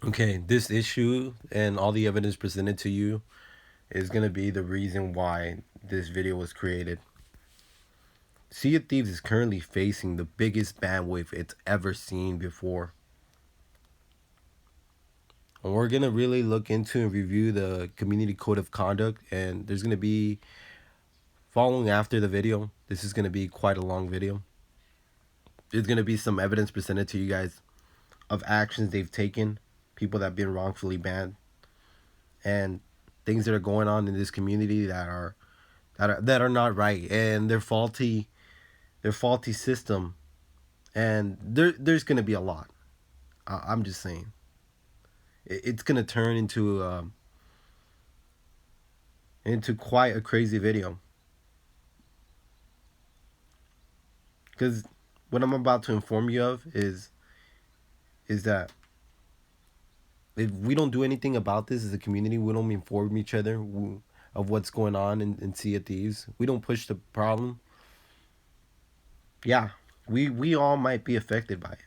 Okay, this issue and all the evidence presented to you is going to be the reason why this video was created. Sea of Thieves is currently facing the biggest bandwidth it's ever seen before. And we're going to really look into and review the community code of conduct, and there's going to be, following after the video, this is going to be quite a long video. There's going to be some evidence presented to you guys of actions they've taken, people that have been wrongfully banned, and things that are going on in this community that are not right, and their faulty system, and there's gonna be a lot. I'm just saying, it's gonna turn into quite a crazy video, because what I'm about to inform you of is that if we don't do anything about this as a community, we don't inform each other of what's going on in Sea of Thieves. We don't push the problem. Yeah, we all might be affected by it.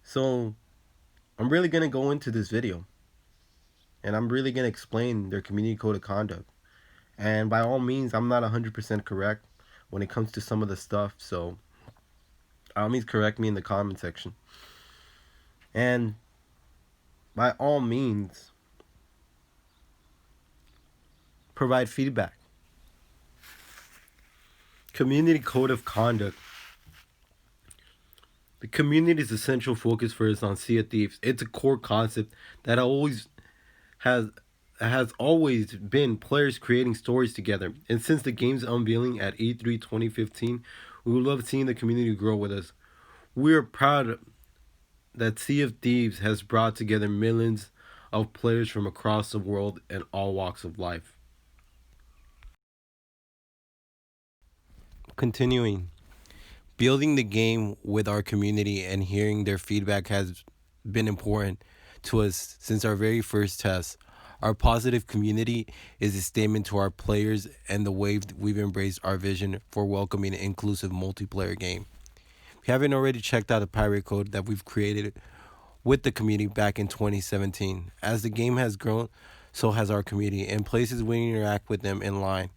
So I'm really gonna go into this video, and I'm really gonna explain their community code of conduct. And by all means, I'm not 100% correct when it comes to some of the stuff. So by all means, correct me in the comment section. And by all means, provide feedback. Community code of conduct. The community's essential focus for us on Sea of Thieves. It's a core concept that has has always been players creating stories together. And since the game's unveiling at E3 2015, we love seeing the community grow with us. We are proud that Sea of Thieves has brought together millions of players from across the world and all walks of life. Continuing, building the game with our community and hearing their feedback has been important to us since our very first test. Our positive community is a statement to our players and the way we've embraced our vision for welcoming an inclusive multiplayer game. If you haven't already checked out the pirate code that we've created with the community back in 2017, as the game has grown, so has our community and places we interact with them in line.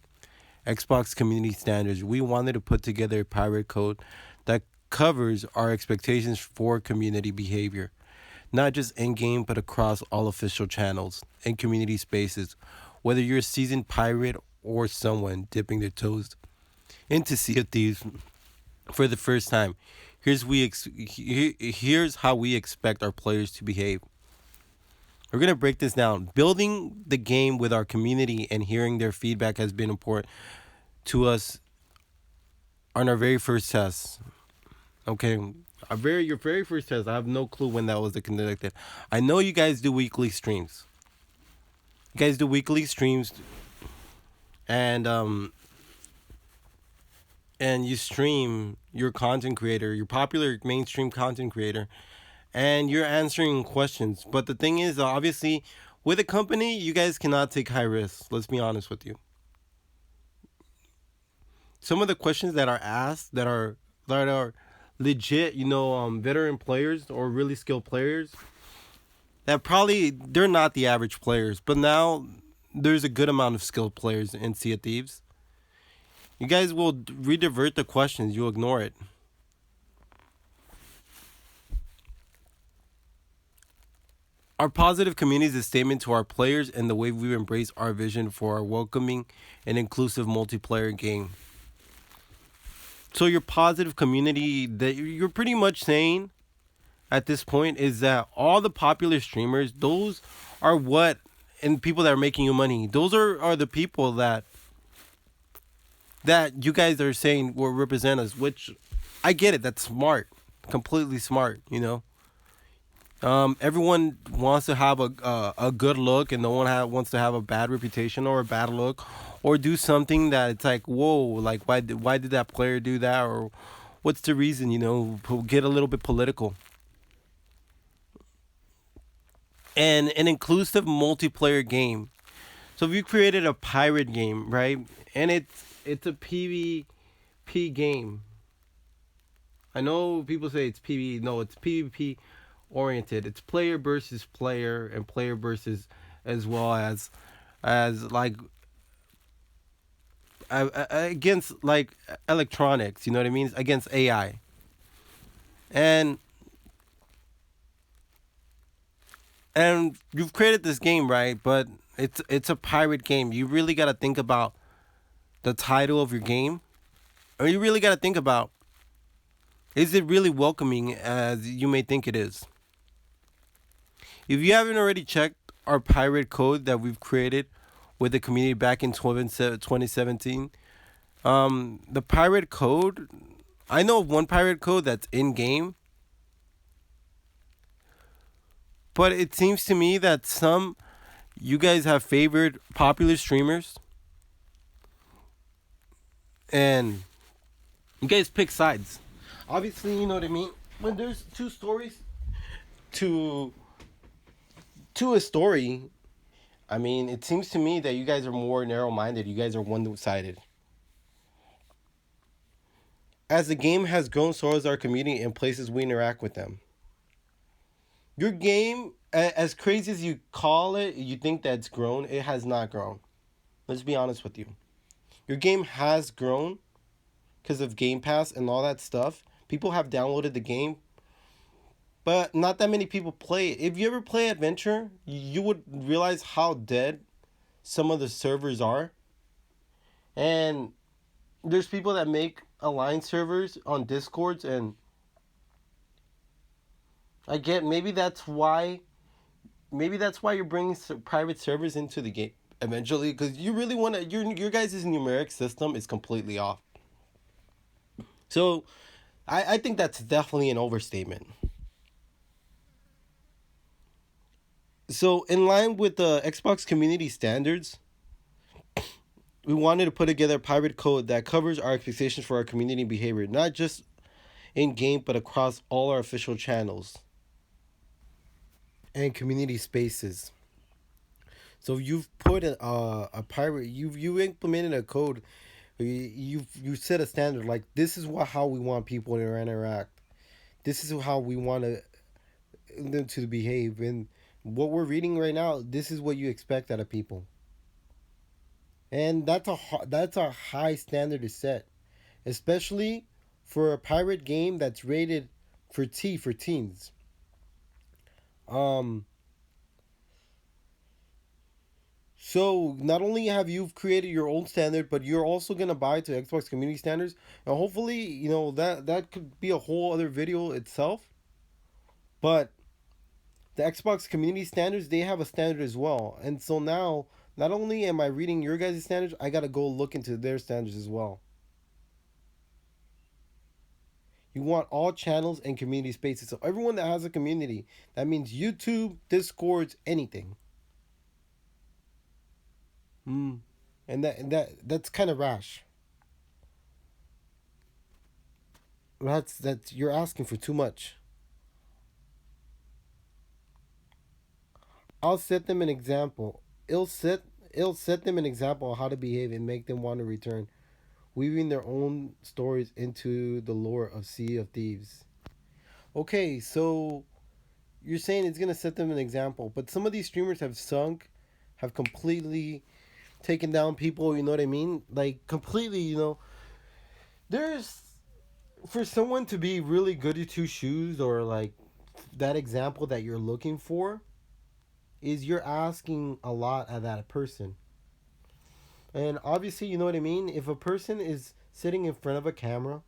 Xbox community standards, we wanted to put together a pirate code that covers our expectations for community behavior, not just in game but across all official channels and community spaces. Whether you're a seasoned pirate or someone dipping their toes into Sea of Thieves for the first time, here's how we expect our players to behave. We're going to break this down. Building the game with our community and hearing their feedback has been important to us on our very first test. Okay, your very first test. I have no clue when that was conducted. I know you guys do weekly streams. You guys do weekly streams, and you stream your content creator, your popular mainstream content creator, and you're answering questions. But the thing is, obviously, with a company, you guys cannot take high risks. Let's be honest with you. Some of the questions that are asked that are legit, veteran players or really skilled players, that probably they're not the average players, but now there's a good amount of skilled players in Sea of Thieves. You guys will redivert the questions, you ignore it. Our positive community is a statement to our players and the way we embrace our vision for our welcoming and inclusive multiplayer game. So your positive community that you're pretty much saying at this point is that all the popular streamers, those are what, and people that are making you money, those are the people that you guys are saying will represent us, which I get it. That's smart, completely smart. Everyone wants to have a good look, and no one wants to have a bad reputation or a bad look, or do something that it's like, whoa, like why did that player do that, or what's the reason? Get a little bit political. And an inclusive multiplayer game. So if you created a pirate game, right, and it's a PvP game. I know people say it's PvE. No, it's PvP oriented. It's player versus player and player versus as well as like against like electronics. You know what I mean? Against AI. And you've created this game, right? But it's a pirate game. You really got to think about the title of your game, or you really got to think about, is it really welcoming as you may think it is? If you haven't already checked our pirate code that we've created with the community back in 2017, the pirate code, I know of one pirate code that's in game, but it seems to me that some you guys have favored popular streamers and you guys pick sides. Obviously, you know what I mean? When there's two stories to a story, I mean, it seems to me that you guys are more narrow-minded. You guys are one-sided. As the game has grown, so has our community and places we interact with them. Your game, as crazy as you call it, you think that it's grown. It has not grown. Let's be honest with you. Your game has grown because of Game Pass and all that stuff. People have downloaded the game, but not that many people play it. If you ever play Adventure, you would realize how dead some of the servers are. And there's people that make Alliance servers on Discords, and I get maybe that's why you're bringing private servers into the game eventually, because you really want to, your guys' numeric system is completely off. So I think that's definitely an overstatement. So in line with the Xbox community standards, we wanted to put together a pirate code that covers our expectations for our community behavior, not just in game but across all our official channels and community spaces. So you've put a pirate, you implemented a code, you set a standard like this is how we want people to interact. This is how we want them to behave, and what we're reading right now, this is what you expect out of people. And that's a high standard to set, especially for a pirate game that's rated for teens. Um, so not only have you created your own standard, but you're also gonna buy to Xbox community standards, and hopefully, that could be a whole other video itself. But the Xbox community standards, they have a standard as well, and so now not only am I reading your guys' standards, I gotta go look into their standards as well. You want all channels and community spaces. So everyone that has a community, that means YouTube, Discords, anything. And that's kind of rash. That's you're asking for too much. I'll set them an example. It'll set them an example of how to behave and make them want to return, weaving their own stories into the lore of Sea of Thieves. Okay, so you're saying it's gonna set them an example, but some of these streamers have completely taken down people. You know what I mean? Like completely. There's for someone to be really good at two shoes, or like that example that you're looking for, is you're asking a lot of that person. And obviously, you know what I mean? If a person is sitting in front of a camera,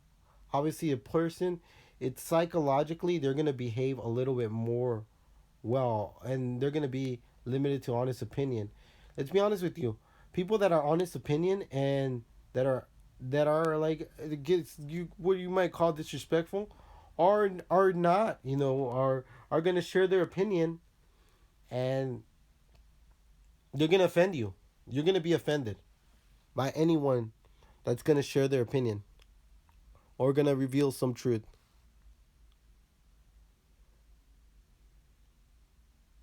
obviously a person, it's psychologically they're going to behave a little bit more well, and they're going to be limited to honest opinion. Let's be honest with you. People that are honest opinion and that are like gets you what you might call disrespectful are not, are going to share their opinion, and they're going to offend you. You're going to be offended by anyone that's going to share their opinion or going to reveal some truth.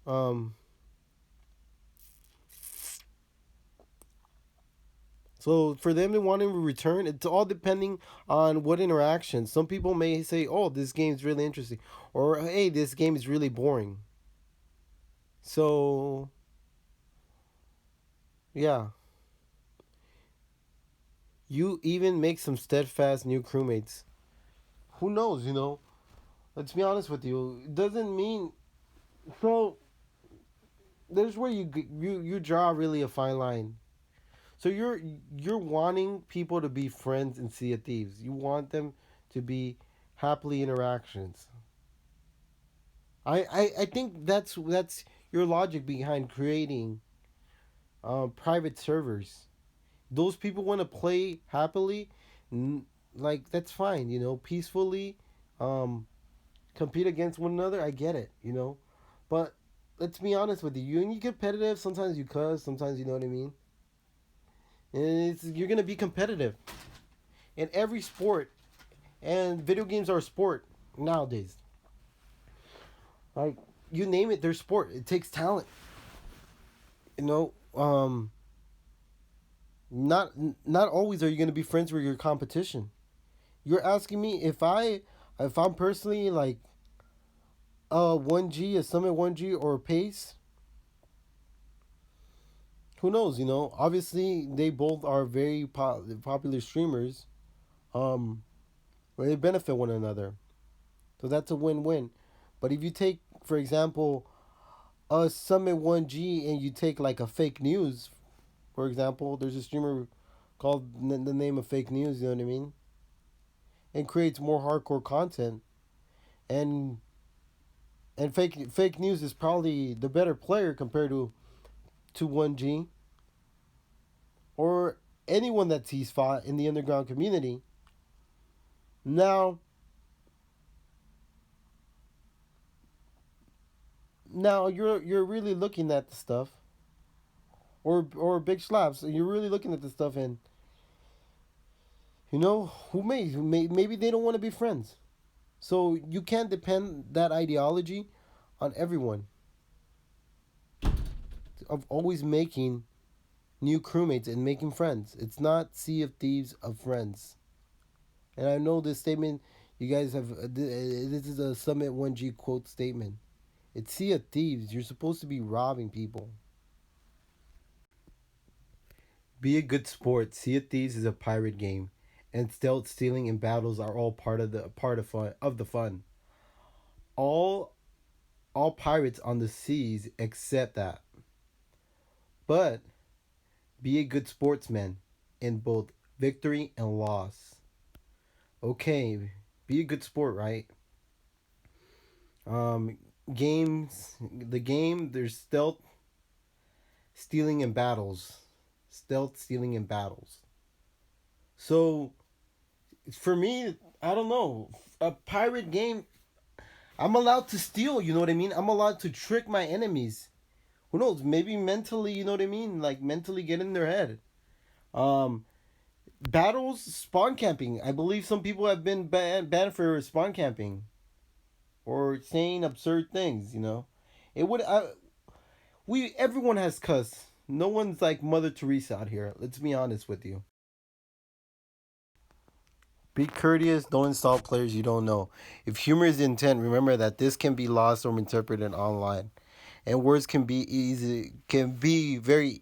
Um So for them to want to return, it's all depending on what interaction. Some people may say, "Oh, this game's really interesting," or "Hey, this game is really boring." So yeah, you even make some steadfast new crewmates. Who knows? Let's be honest with you. It doesn't mean so. There's where you draw really a fine line. So you're wanting people to be friends in Sea of Thieves. You want them to be happily interactions. I think that's your logic behind creating private servers. Those people want to play happily, n- like that's fine. Peacefully, um, compete against one another. I get it. But let's be honest with you. You get competitive. Sometimes you cuss. Sometimes you know what I mean. And you're gonna be competitive in every sport. And video games are a sport nowadays. Like you name it, they're sport. It takes talent. You know, not not always are you gonna be friends with your competition. You're asking me if I'm personally like 1G, a Summit 1G or a Pace. Who knows? Obviously they both are very popular streamers. Um, where they benefit one another, so that's a win-win. But if you take, for example, a Summit 1G and you take like a fake news, for example, there's a streamer called the name of fake news. You know what I mean? And creates more hardcore content. And fake news is probably the better player compared to 1G or anyone that he's fought in the underground community. Now, you're really looking at the stuff, or big slaps. You're really looking at the stuff, and who may maybe they don't want to be friends. So you can't depend that ideology on everyone of always making new crewmates and making friends. It's not Sea of Thieves of friends. And I know this statement you guys have. This is a Summit 1G quote statement. It's Sea of Thieves. You're supposed to be robbing people. Be a good sport. Sea of Thieves is a pirate game, and stealth, stealing, and battles are all part of the fun. All all pirates on the seas accept that. But be a good sportsman in both victory and loss. Okay, be a good sport, right? Um, the game, there's stealing, and battles. Stealth, stealing, and battles. So, for me, I don't know. A pirate game, I'm allowed to steal, you know what I mean? I'm allowed to trick my enemies. Who knows? Maybe mentally, you know what I mean? Like, mentally get in their head. Um, Battles, spawn camping. I believe some people have been banned for spawn camping or saying absurd things. It would. Everyone has cuss. No one's like Mother Teresa out here. Let's be honest with you. Be courteous. Don't insult players you don't know. If humor is the intent, remember that this can be lost or interpreted online, and words can be easily very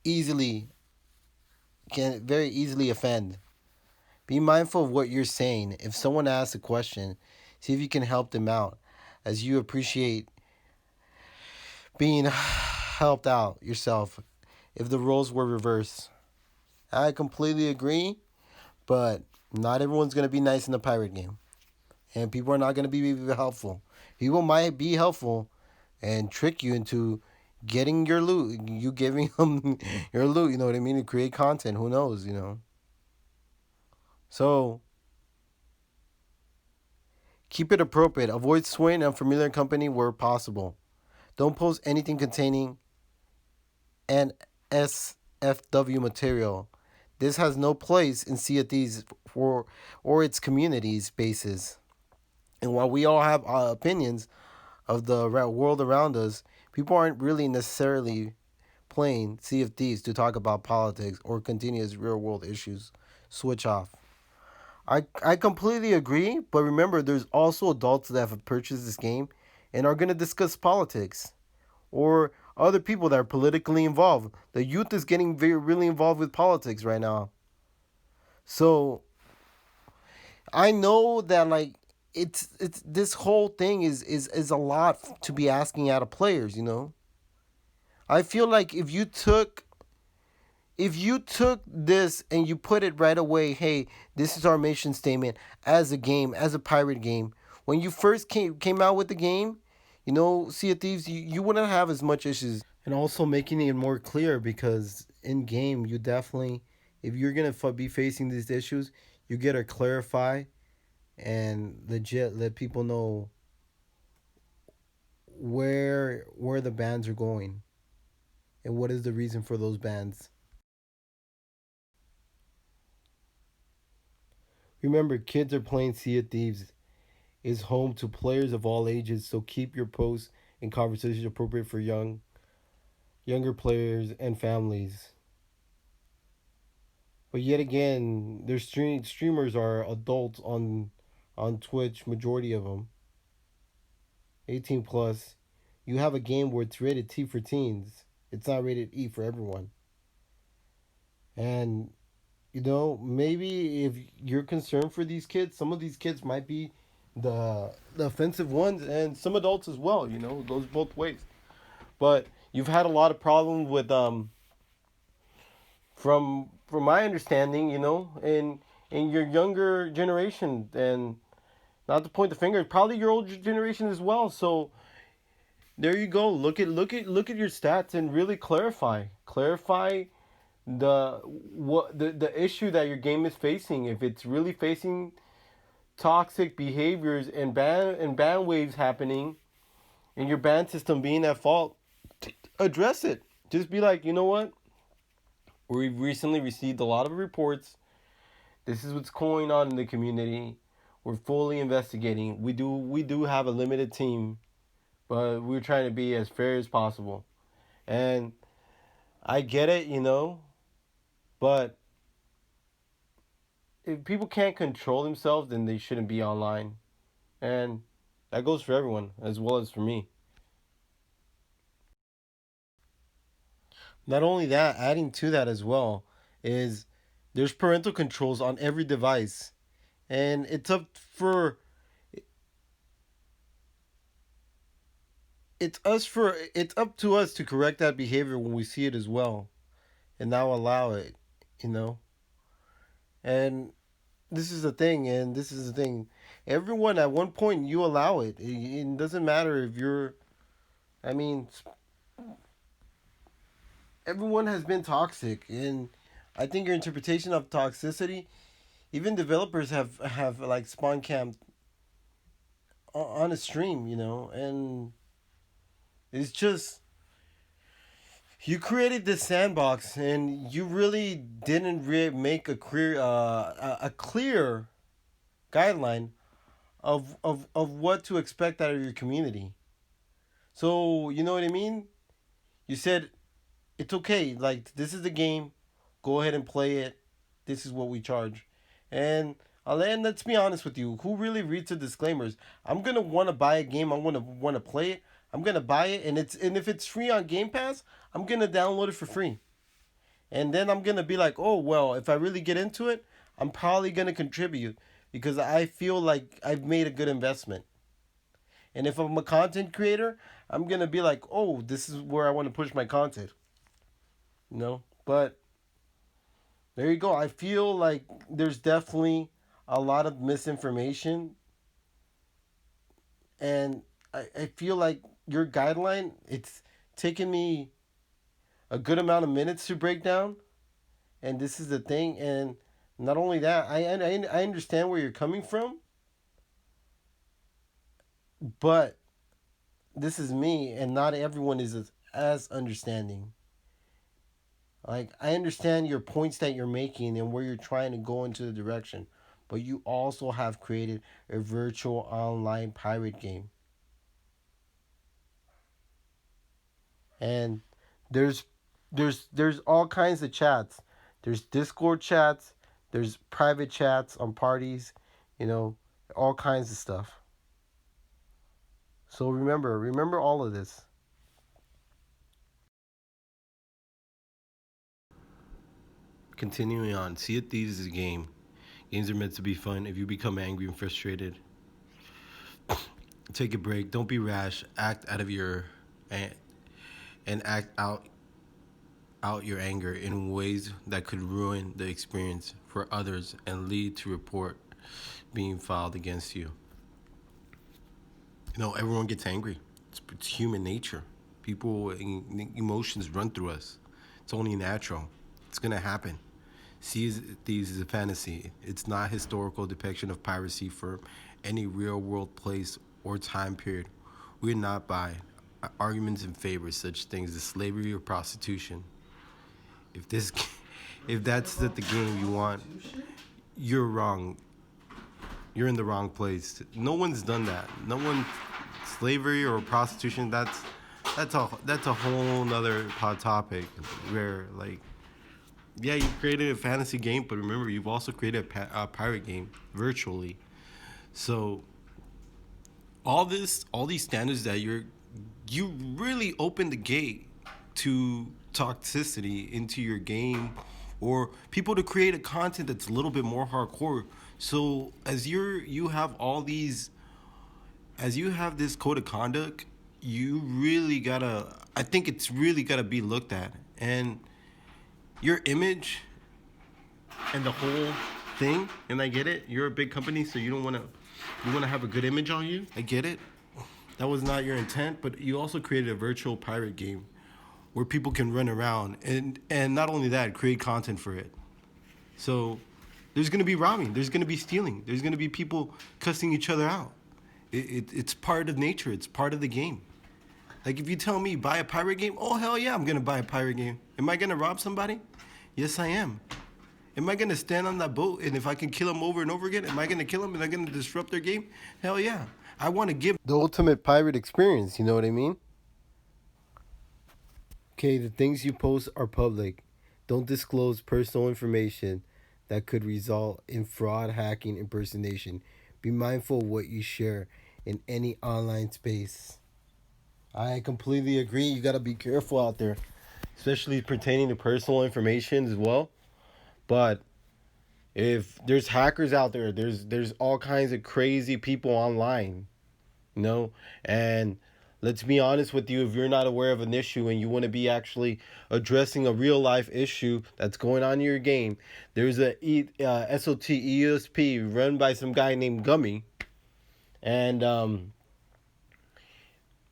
easily offend. Be mindful of what you're saying. If someone asks a question, see if you can help them out, as you appreciate being helped out yourself if the roles were reversed. I completely agree, but not everyone's going to be nice in the pirate game. And people are not going to be helpful. People might be helpful and trick you into getting your loot, you giving them your loot, you know what I mean, to create content. Who knows? So keep it appropriate. Avoid swearing and familiar company where possible. Don't post anything containing NSFW material. This has no place in Sea of Thieves or its community's bases. And while we all have opinions of the world around us, people aren't really necessarily playing Sea of Thieves to talk about politics or continue as real world issues. Switch off. I completely agree, but remember, there's also adults that have purchased this game and are going to discuss politics or other people that are politically involved. The youth is getting very really involved with politics right now. So I know that like it's this whole thing is a lot to be asking out of players. I feel like if you took this and you put it right away, hey, this is our mission statement as a game, as a pirate game. When you first came out with the game, Sea of Thieves, you wouldn't have as much issues. And also making it more clear because in game, you definitely, if you're gonna be facing these issues, you gotta clarify and legit let people know where the bands are going and what is the reason for those bands. Remember, kids are playing Sea of Thieves is home to players of all ages, so keep your posts and conversations appropriate for younger players and families. But yet again, their streamers are adults on Twitch, majority of them 18 plus. You have a game where it's rated T for teens. It's not rated E for everyone. And maybe if you're concerned for these kids, some of these kids might be the offensive ones, and some adults as well. It goes both ways. But you've had a lot of problems with from my understanding, in your younger generation, and not to point the finger, probably your older generation as well. So there you go. Look at your stats and really clarify the issue that your game is facing. If it's really facing toxic behaviors and ban waves happening, and your ban system being at fault, address it. Just be like, you know what? We've recently received a lot of reports. This is what's going on in the community. We're fully investigating. We do have a limited team, but we're trying to be as fair as possible. And I get it, but if people can't control themselves, then they shouldn't be online. And that goes for everyone as well as for me. Not only that, adding to that as well is there's parental controls on every device, and it's up to us to correct that behavior when we see it as well, and now allow it, you know. And this is the thing. Everyone at one point you allow it. It doesn't matter if you're. I mean, everyone has been toxic, and I think your interpretation of toxicity. Even developers have like spawn camped on a stream, and it's just you created this sandbox, and you really didn't make a clear guideline of what to expect out of your community. So you know what I mean? You said it's okay. Like this is the game. Go ahead and play it. This is what we charge. And let's be honest with you. Who really reads the disclaimers? I'm gonna want to buy a game. I'm gonna want to play it. I'm gonna buy it, and if it's free on Game Pass, I'm gonna download it for free. And then I'm gonna be like, oh well, if I really get into it, I'm probably gonna contribute because I feel like I've made a good investment. And if I'm a content creator, I'm gonna be like, oh, this is where I want to push my content. But there you go. I feel like there's definitely a lot of misinformation, and I feel like your guideline, it's taken me a good amount of minutes to break down, and this is the thing. And not only that, I understand where you're coming from, but this is me, and not everyone is as understanding. Like I understand your points that you're making and where you're trying to go into the direction, but you also have created a virtual online pirate game, and there's There's all kinds of chats. There's Discord chats. There's private chats on parties. You know, all kinds of stuff. So remember all of this. Continuing on, see it thieves is a game. Games are meant to be fun. If you become angry and frustrated, take a break. Don't be rash. Act out of your and, and act out your anger in ways that could ruin the experience for others and lead to report being filed against you. You know, everyone gets angry. It's human nature. People emotions run through us. It's only natural. It's gonna happen. Seas Thieves is a fantasy. It's not a historical depiction of piracy for any real world place or time period. We're not by arguments in favor of such things as slavery or prostitution. If this, if that's the game you want, you're wrong. You're in the wrong place. No one's done that. No one, slavery or prostitution. That's a whole nother hot topic. Where like, yeah, you created a fantasy game, but remember, you've also created a pirate game virtually. So all these standards that you really open the gate to toxicity into your game or people to create a content that's a little bit more hardcore. So you have all these as you have this code of conduct, you really gotta I think it's really gotta be looked at. And your image and the whole thing, and I get it, you're a big company, so you wanna have a good image on you. I get it. That was not your intent, but you also created a virtual pirate game where people can run around and not only that, create content for it. So there's gonna be robbing, there's gonna be stealing, there's gonna be people cussing each other out. It's part of nature. It's part of the game. Like if you tell me buy a pirate game, oh hell yeah, I'm gonna buy a pirate game. Am I gonna rob somebody? Yes, I am. Am I gonna stand on that boat and if I can kill them over and over again, am I gonna kill them? Am I gonna disrupt their game? Hell yeah. I want to give the ultimate pirate experience. You know what I mean? Okay, the things you post are public. Don't disclose personal information that could result in fraud, hacking, impersonation. Be mindful of what you share in any online space. I completely agree. You got to be careful out there, especially pertaining to personal information as well. But if there's hackers out there, there's all kinds of crazy people online, you know, and let's be honest with you, if you're not aware of an issue and you want to be actually addressing a real life issue that's going on in your game, there's SOT ESP run by some guy named Gummy, and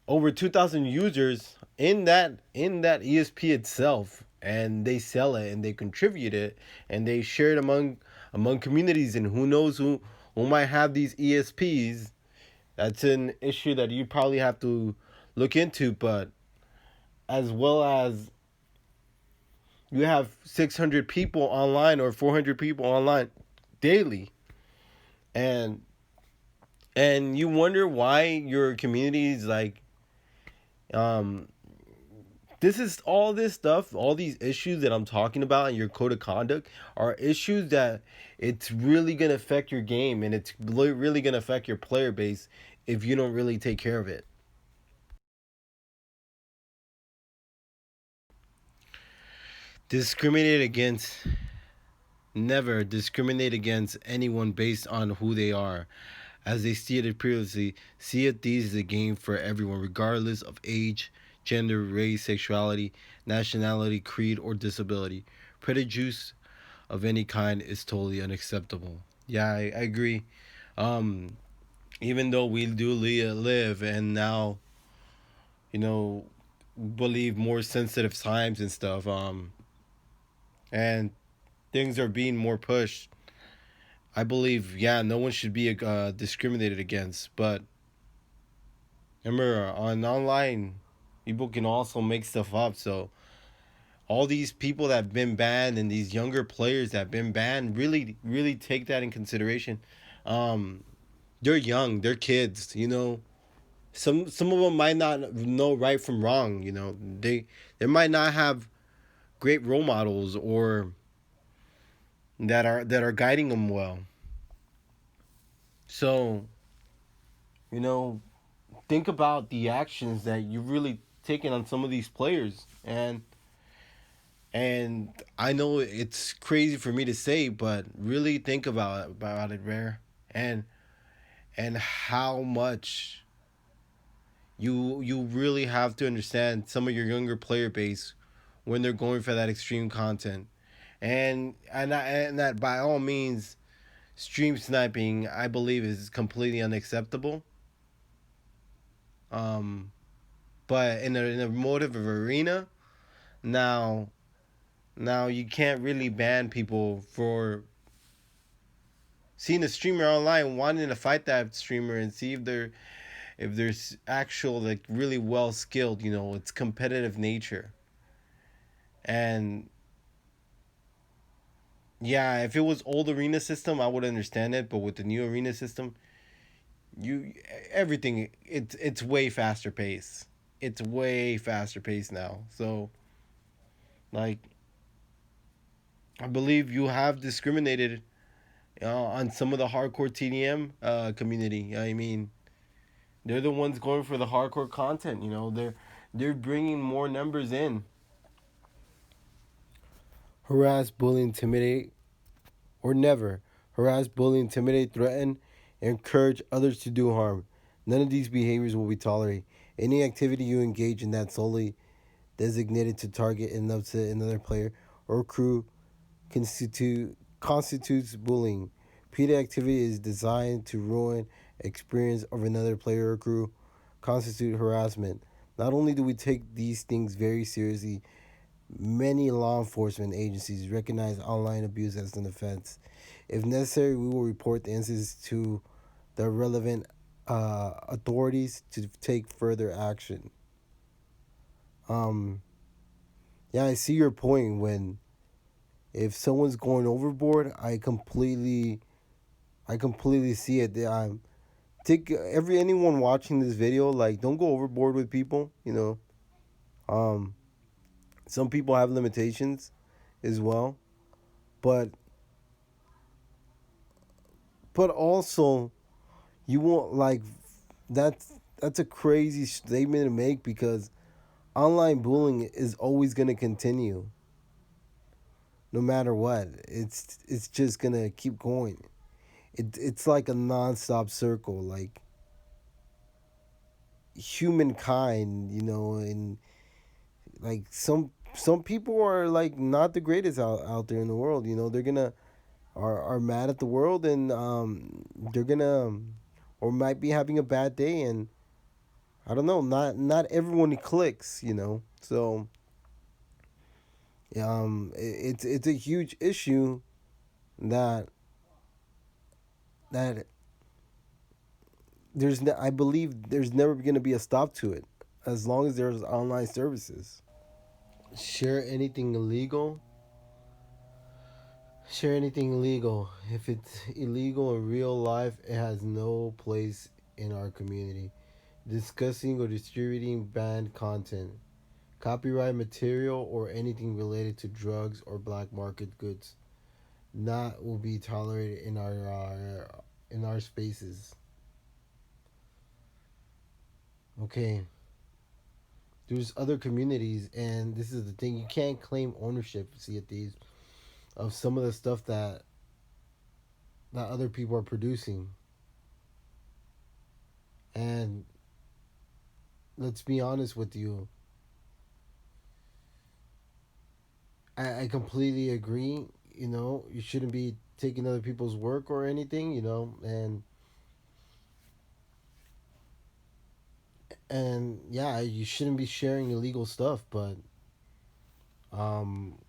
over 2,000 users in that ESP itself, and they sell it and they contribute it and they share it among communities, and who knows who might have these ESPs. That's an issue that you probably have to look into, but as well as you have 600 people online or 400 people online daily, and you wonder why your community is like um this is all this stuff, all these issues that I'm talking about in your code of conduct are issues that it's really going to affect your game, and it's really going to affect your player base if you don't really take care of it. Discriminate against Never discriminate against anyone based on who they are. As they stated previously, Sea of Thieves is a game for everyone, regardless of age, gender, race, sexuality, nationality, creed, or disability. Prejudice of any kind is totally unacceptable. Yeah, I agree. Um, Even though we do live and now, you know, believe more sensitive times and stuff, and things are being more pushed. I believe, yeah, no one should be discriminated against. But remember, on online, people can also make stuff up. So all these people that have been banned and these younger players that have been banned really, really take that in consideration. Um, they're young, they're kids. You know, some of them might not know right from wrong. You know, they might not have great role models or that are guiding them well. So, you know, think about the actions that you've really taken on some of these players, and I know it's crazy for me to say, but really think about it, Rare, and how much you really have to understand some of your younger player base when they're going for that extreme content, and that by all means, stream sniping I believe is completely unacceptable. Um, but in a motive of arena, now now you can't really ban people for seeing a streamer online wanting to fight that streamer and see if there's actual like really well skilled, it's competitive nature. And yeah, if it was old arena system I would understand it, but with the new arena system, you everything it's way faster pace. It's way faster pace now. So like I believe you have discriminated on some of the hardcore TDM community. I mean, they're the ones going for the hardcore content. They're bringing more numbers in. Harass, bully, intimidate, or never harass, bully, intimidate, threaten, encourage others to do harm. None of these behaviors will be tolerated. Any activity you engage in that's solely designated to target and upset another player or crew constitutes bullying. Repeated activity is designed to ruin experience of another player or crew, constitute harassment. Not only do we take these things very seriously, many law enforcement agencies recognize online abuse as an offense. If necessary, we will report the incidents to the relevant authorities to take further action. Um, yeah, I see your point. When if someone's going overboard, I completely see it. Take every anyone watching this video, like don't go overboard with people. Um, some people have limitations as well, but also you won't like that's a crazy statement to make because online bullying is always gonna continue no matter what. It's just gonna keep going. It's like a nonstop circle, like humankind, and like some people are like not the greatest out there in the world. They're gonna are mad at the world, and they're gonna or might be having a bad day, and I don't know, not everyone clicks, so it's a huge issue that that I believe there's never going to be a stop to it as long as there's online services. Share anything illegal. Share anything illegal. If it's illegal in real life, it has no place in our community. Discussing or distributing banned content, copyright material, or anything related to drugs or black market goods not will be tolerated in our spaces. Okay, there's other communities, and this is the thing: you can't claim ownership. See at these of some of the stuff that other people are producing, and let's be honest with you. I completely agree. You shouldn't be taking other people's work or anything. And yeah, you shouldn't be sharing illegal stuff. But um,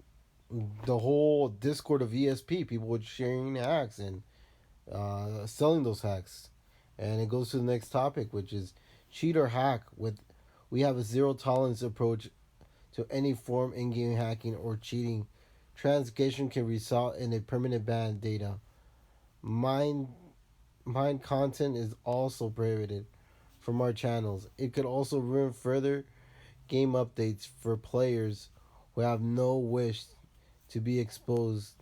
the whole Discord of ESP, people were sharing hacks and selling those hacks, and it goes to the next topic, which is cheat or hack. We have a zero tolerance approach to any form in-game hacking or cheating. Transgression can result in a permanent ban. Data mine mine content is also prohibited from our channels. It could also ruin further game updates for players who have no wish to be exposed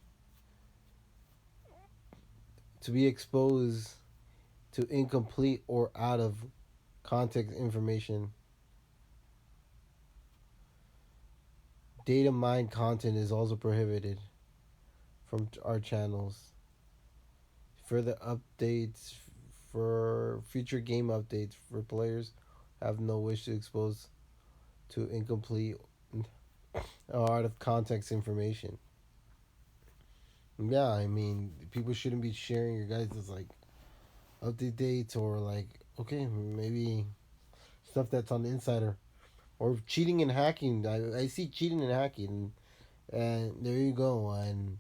to be exposed to incomplete or out of context information. Data mined content is also prohibited from our channels. Further updates for future game updates for players have no wish to expose to incomplete or out of context information. Yeah, I mean, people shouldn't be sharing your guys' like update dates or like okay, maybe stuff that's on the insider or cheating and hacking. I see cheating and hacking, and there you go. And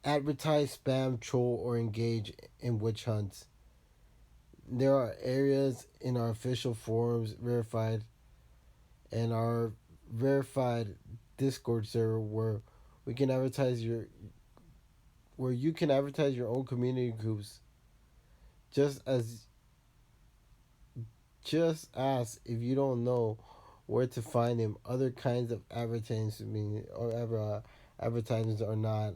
advertise, spam, troll, or engage in witch hunts. There are areas in our official forums verified and our verified Discord server we can advertise your where you can advertise your own community groups just as just ask if you don't know where to find them. Other kinds of advertising or advertisements are not.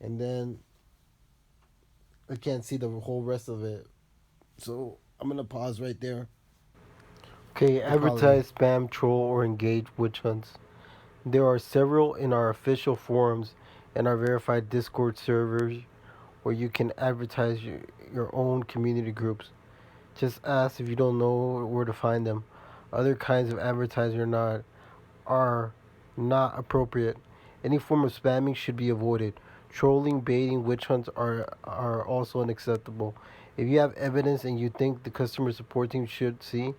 And then I can't see the whole rest of it, so I'm gonna pause right there. Okay, I'll probably advertise, spam, troll, or engage witch hunts. There are several in our official forums and our verified Discord servers where you can advertise your own community groups. Just ask if you don't know where to find them. Other kinds of advertising are not appropriate. Any form of spamming should be avoided. Trolling, baiting, witch hunts are also unacceptable. If you have evidence and you think the customer support team should see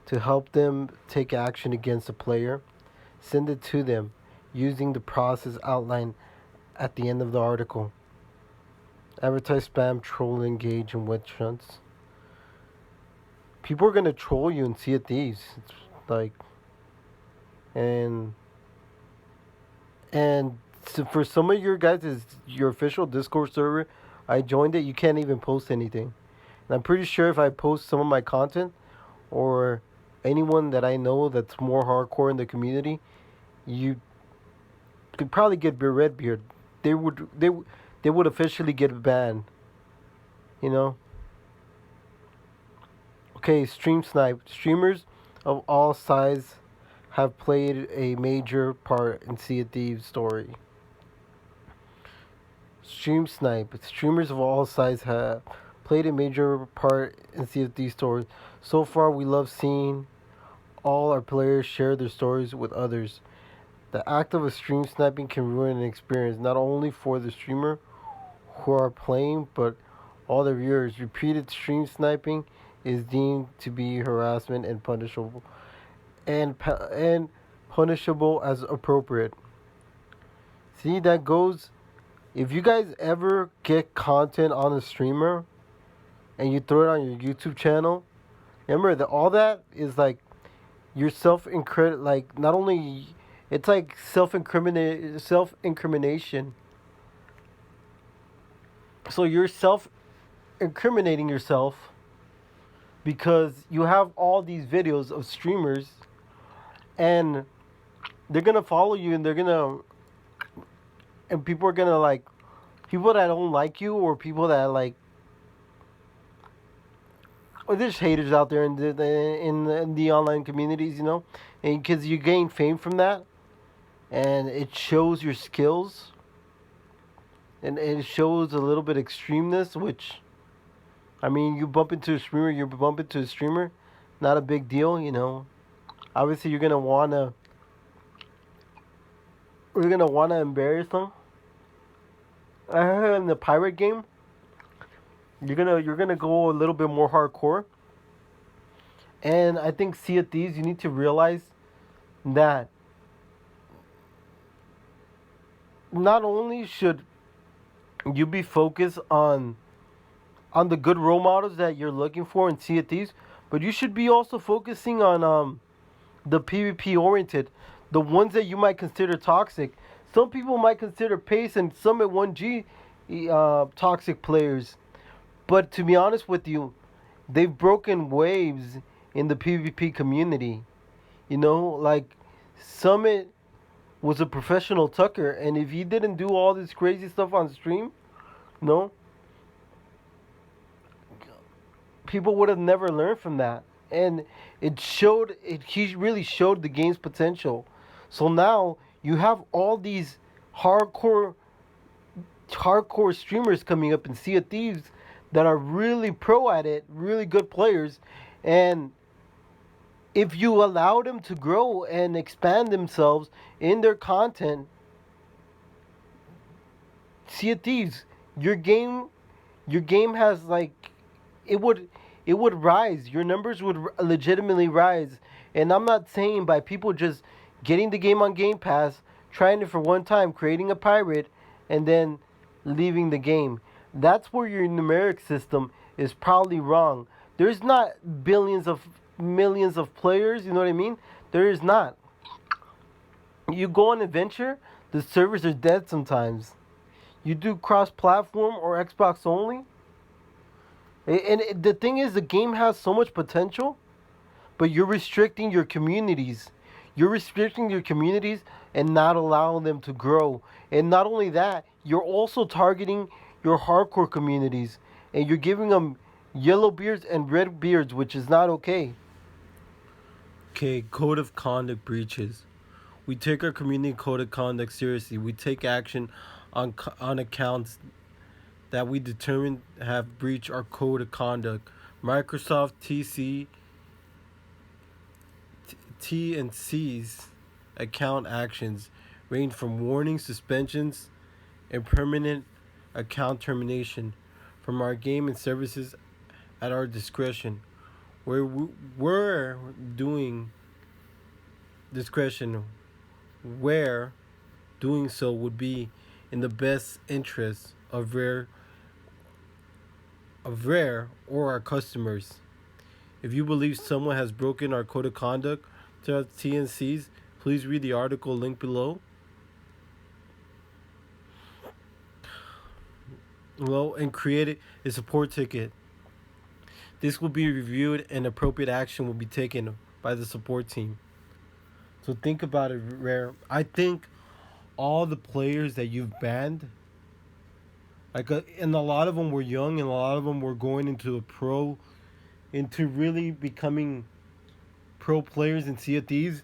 to help them take action against a player, send it to them using the process outlined at the end of the article. Advertise, spam, troll, engage in witch hunts. People are gonna troll you and see it these. It's like and and so for some of your guys, your official Discord server, I joined it. You can't even post anything. And I'm pretty sure if I post some of my content or anyone that I know that's more hardcore in the community, you could probably get Redbeard. They would officially get banned. You know. Okay, stream snipe. Streamers of all sizes have played a major part in Sea of Thieves story. Stream snipe. Streamers of all sizes have played a major part in Sea of Thieves story. So far, we love seeing all our players share their stories with others. The act of a stream sniping can ruin an experience not only for the streamer who are playing, but all the viewers. Repeated stream sniping is deemed to be harassment and and punishable as appropriate. See, that goes. If you guys ever get content on a streamer and you throw it on your YouTube channel, remember that all that is like your like not only it's like self incrimination. So you're self incriminating yourself because you have all these videos of streamers and they're gonna follow you and people are gonna like people that don't like you or people that like or there's haters out there in the online communities, you know, and because you gain fame from that and it shows your skills and it shows a little bit extremeness, which I mean, you bump into a streamer, not a big deal, you know. Obviously, you're gonna wanna embarrass them. I heard in the pirate game, you're gonna go a little bit more hardcore. And I think Sea of Thieves, you need to realize that not only should you be focused on the good role models that you're looking for in Sea of Thieves, but you should be also focusing on the PvP oriented, the ones that you might consider toxic. Some people might consider Pace and Summit 1G toxic players, but to be honest with you, they've broken waves in the PvP community. You know, like Summit was a professional tucker, and if he didn't do all this crazy stuff on stream, no, people would have never learned from that. And it showed it. He really showed the game's potential. So now you have all these hardcore hardcore streamers coming up in Sea of Thieves that are really pro at it, really good players, and if you allow them to grow and expand themselves in their content, Sea of Thieves, your game, your game has like, it would, it would rise. Your numbers would legitimately rise. And I'm not saying by people just getting the game on Game Pass, trying it for one time, creating a pirate, and then leaving the game. That's where your numeric system is probably wrong. There's not billions of millions of players. You know what I mean? There is not. You go on adventure, the servers are dead sometimes. You do cross-platform or Xbox only, and the thing is, the game has so much potential, but you're restricting your communities. You're restricting your communities and not allowing them to grow. And not only that, you're also targeting your hardcore communities, and you're giving them yellow beards and red beards, which is not okay. Okay, code of conduct breaches. We take our community code of conduct seriously. We take action on accounts that we determine have breached our code of conduct. Microsoft T and C's account actions range from warnings, suspensions, and permanent account termination from our game and services at our discretion. We're doing discretion where doing so would be in the best interest of Rare or our customers. If you believe someone has broken our code of conduct to our TNCs, please read the article linked below. And create a support ticket. This will be reviewed and appropriate action will be taken by the support team. So think about it, Rare. I think all the players that you've banned, and a lot of them were young, and a lot of them were going into into really becoming pro players in Sea of Thieves,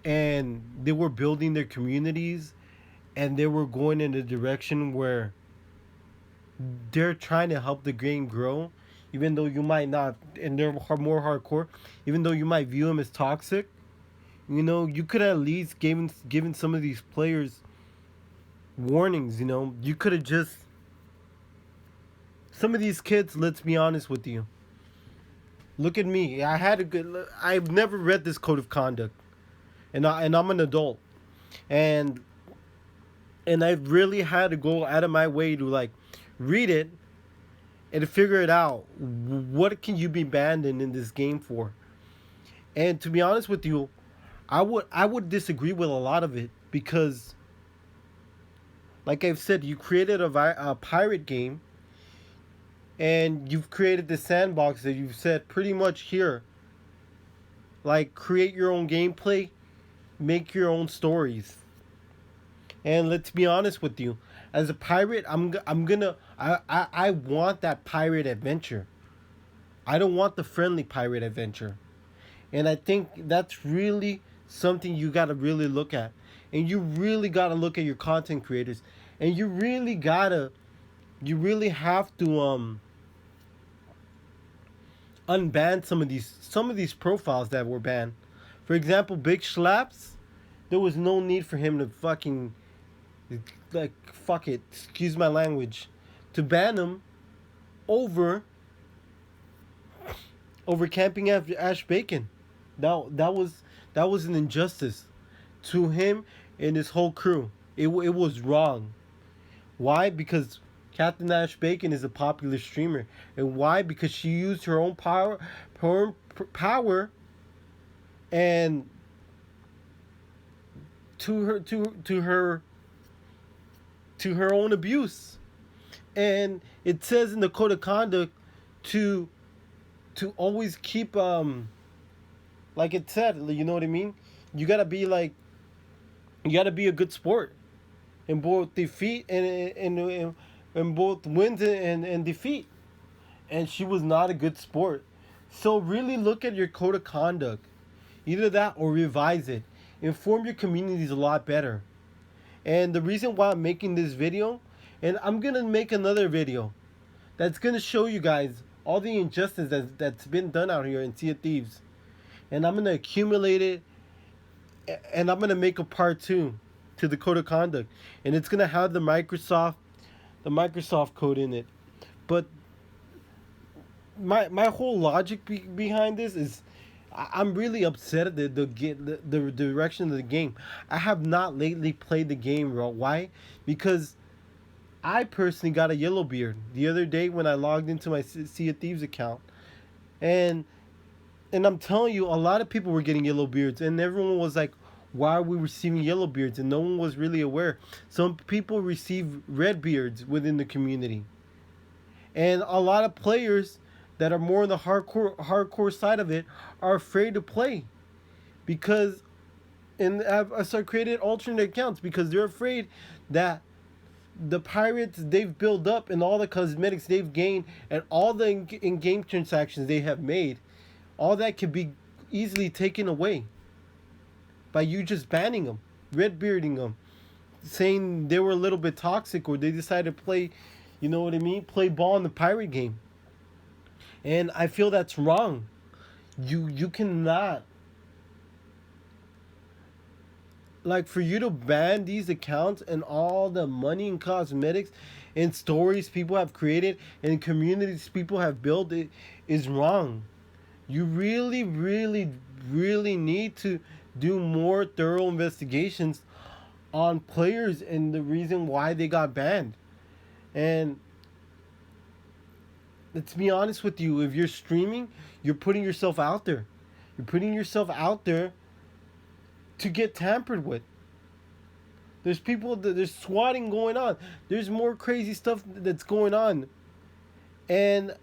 and they were building their communities, and they were going in a direction where they're trying to help the game grow, even though you might not, and they're more hardcore, even though you might view them as toxic. You could at least given some of these players warnings. You could have just some of these kids. Let's be honest with you. Look at me. I've never read this code of conduct, and I'm an adult, and I really had to go out of my way to like read it and to figure it out. What can you be banned in this game for? And to be honest with you, I would disagree with a lot of it because, like I've said, you created a pirate game, and you've created the sandbox that you've said pretty much here. Like create your own gameplay, make your own stories. And let's be honest with you, as a pirate, I'm gonna I want that pirate adventure. I don't want the friendly pirate adventure. And I think that's really something you got to really look at. And you really got to look at your content creators. And you really have to unban some of these profiles that were banned. For example, Big Schlaps, there was no need for him to fucking like fuck it, excuse my language, to ban him over camping after Ash Bacon. That was an injustice to him and his whole crew. It was wrong. Why? Because Captain Ash Bacon is a popular streamer, and why? Because she used her own power, and to her own abuse. And it says in the code of conduct to always keep like it said, you know what I mean? You gotta be like, you gotta be a good sport in both defeat and both wins and defeat. And she was not a good sport. So really look at your code of conduct. Either that or revise it. Inform your communities a lot better. And the reason why I'm making this video, and I'm gonna make another video that's gonna show you guys all the injustice that's been done out here in Sea of Thieves. And I'm gonna accumulate it, and I'm gonna make a part two to the code of conduct, and it's gonna have the Microsoft code in it. But my whole logic behind this is I'm really upset at the direction of the game. I have not lately played the game, bro. Why? Because I personally got a yellow beard the other day when I logged into my Sea of Thieves account, and I'm telling you, a lot of people were getting yellow beards, and everyone was like, "Why are we receiving yellow beards?" And no one was really aware. Some people receive red beards within the community, and a lot of players that are more on the hardcore side of it are afraid to play because and I've started created alternate accounts because they're afraid that the pirates they've built up and all the cosmetics they've gained and all the in-game transactions they have made, all that could be easily taken away by you just banning them, red bearding them, saying they were a little bit toxic or they decided to play, you know what I mean, play ball in the pirate game. And I feel that's wrong. You cannot, like, for you to ban these accounts and all the money and cosmetics and stories people have created and communities people have built it is wrong. You really, really, really need to do more thorough investigations on players and the reason why they got banned. And let's be honest with you, if you're streaming, you're putting yourself out there. You're putting yourself out there to get tampered with. There's swatting going on. There's more crazy stuff that's going on. And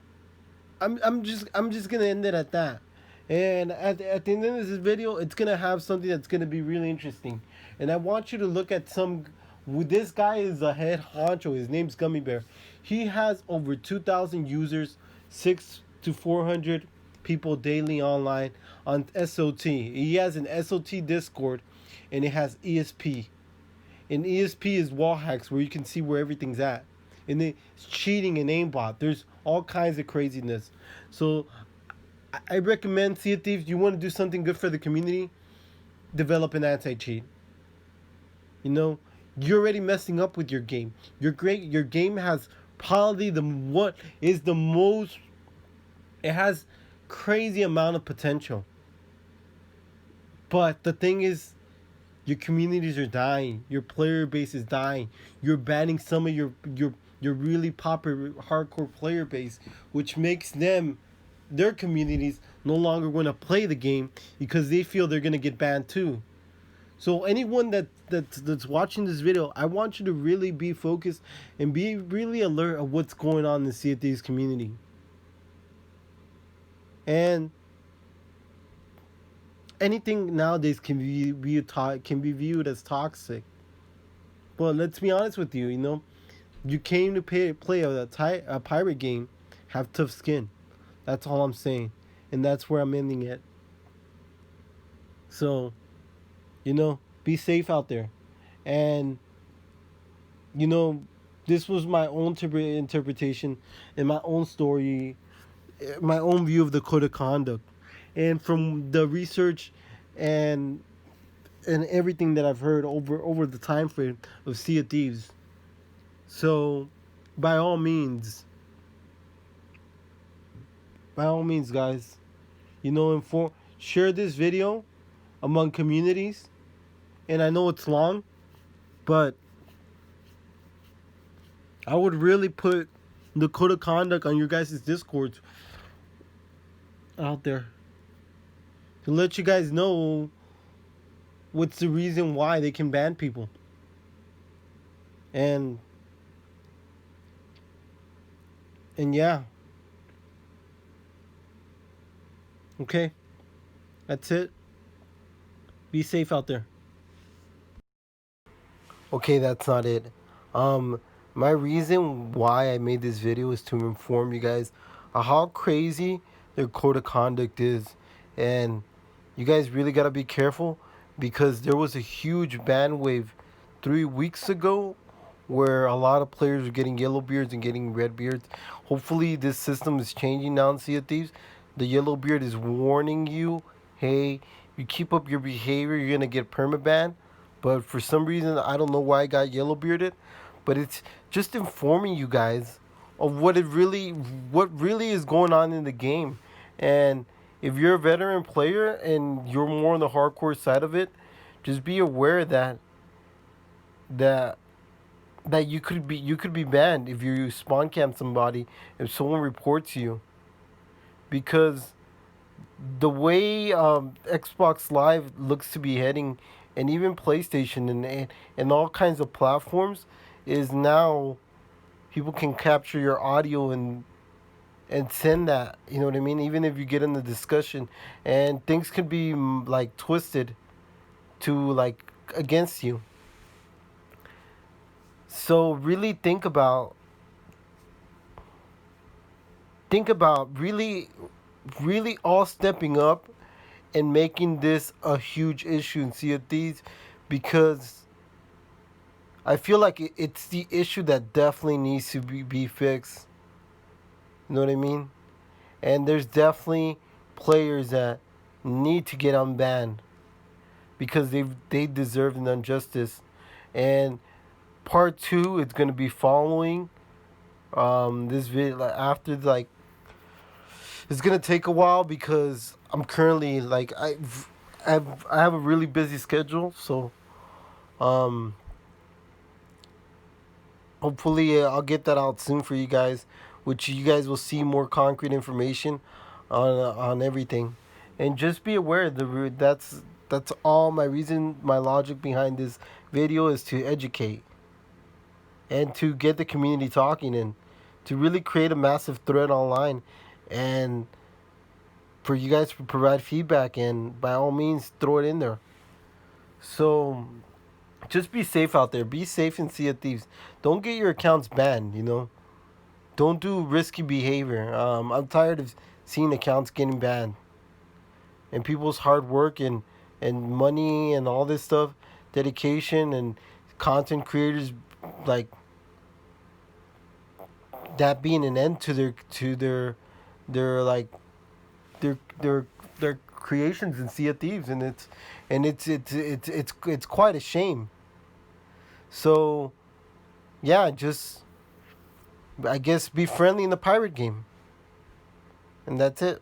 I'm just gonna end it at that. And at the end of this video, it's gonna have something that's gonna be really interesting. And I want you to look at some. This guy is a head honcho. His name's Gummy Bear. He has over 2,000 users, 6 to 400 people daily online on SOT. He has an SOT Discord, and it has ESP. And ESP is wall hacks where you can see where everything's at. And it's cheating and aimbot. There's all kinds of craziness. So I recommend Sea of Thieves. You want to do something good for the community, develop an anti-cheat. You know, you're already messing up with your game. Your game has probably the what is the most. It has crazy amount of potential. But the thing is, your communities are dying. Your player base is dying. You're banning some of your really popular hardcore player base, which makes their communities no longer want to play the game because they feel they're gonna get banned too. So anyone that's watching this video, I want you to really be focused and be really alert of what's going on in the Sea of Thieves community. And anything nowadays can be viewed as toxic. But let's be honest with you, you know, you came to play a pirate game, have tough skin. That's all I'm saying, and that's where I'm ending it. So, you know, be safe out there, and you know, this was my own interpretation and my own story, my own view of the code of conduct, and from the research and everything that I've heard over the time frame of Sea of Thieves. So, by all means, guys, you know, share this video among communities. And I know it's long, but I would really put the code of conduct on your guys' Discords out there to let you guys know what's the reason why they can ban people. And yeah, okay. That's it. Be safe out there. Okay, that's not it. Um, my reason why I made this video is to inform you guys how crazy their code of conduct is, and you guys really gotta be careful because there was a huge ban wave 3 weeks ago where a lot of players are getting yellow beards and getting red beards. Hopefully, this system is changing now in Sea of Thieves. The yellow beard is warning you, hey, you keep up your behavior, you're gonna get permaban. But for some reason, I don't know why I got yellow bearded, but it's just informing you guys of what really is going on in the game. And if you're a veteran player and you're more on the hardcore side of it, just be aware that that you could be banned if you spawn camp somebody if someone reports you, because the way Xbox Live looks to be heading, and even PlayStation and all kinds of platforms, is now people can capture your audio and send that. You know what I mean? Even if you get in the discussion, and things could be like twisted to like against you. So really think about really all stepping up and making this a huge issue in Sea of Thieves, because I feel like it's the issue that definitely needs to be fixed. You know what I mean? And there's definitely players that need to get unbanned because they deserve an injustice. And part two is gonna be following this video like, after like it's gonna take a while because I'm currently like I have a really busy schedule, so um hopefully I'll get that out soon for you guys, which you guys will see more concrete information on everything. And just be aware that's all my reason, my logic behind this video is to educate and to get the community talking and to really create a massive thread online, and for you guys to provide feedback and by all means throw it in there. So just be safe out there. Be safe in Sea of Thieves. Don't get your accounts banned, you know. Don't do risky behavior. I'm tired of seeing accounts getting banned and people's hard work and money and all this stuff, dedication and content creators like that being an end to their like their their their creations in Sea of Thieves, and it's quite a shame. So yeah, just I guess be friendly in the pirate game, and that's it.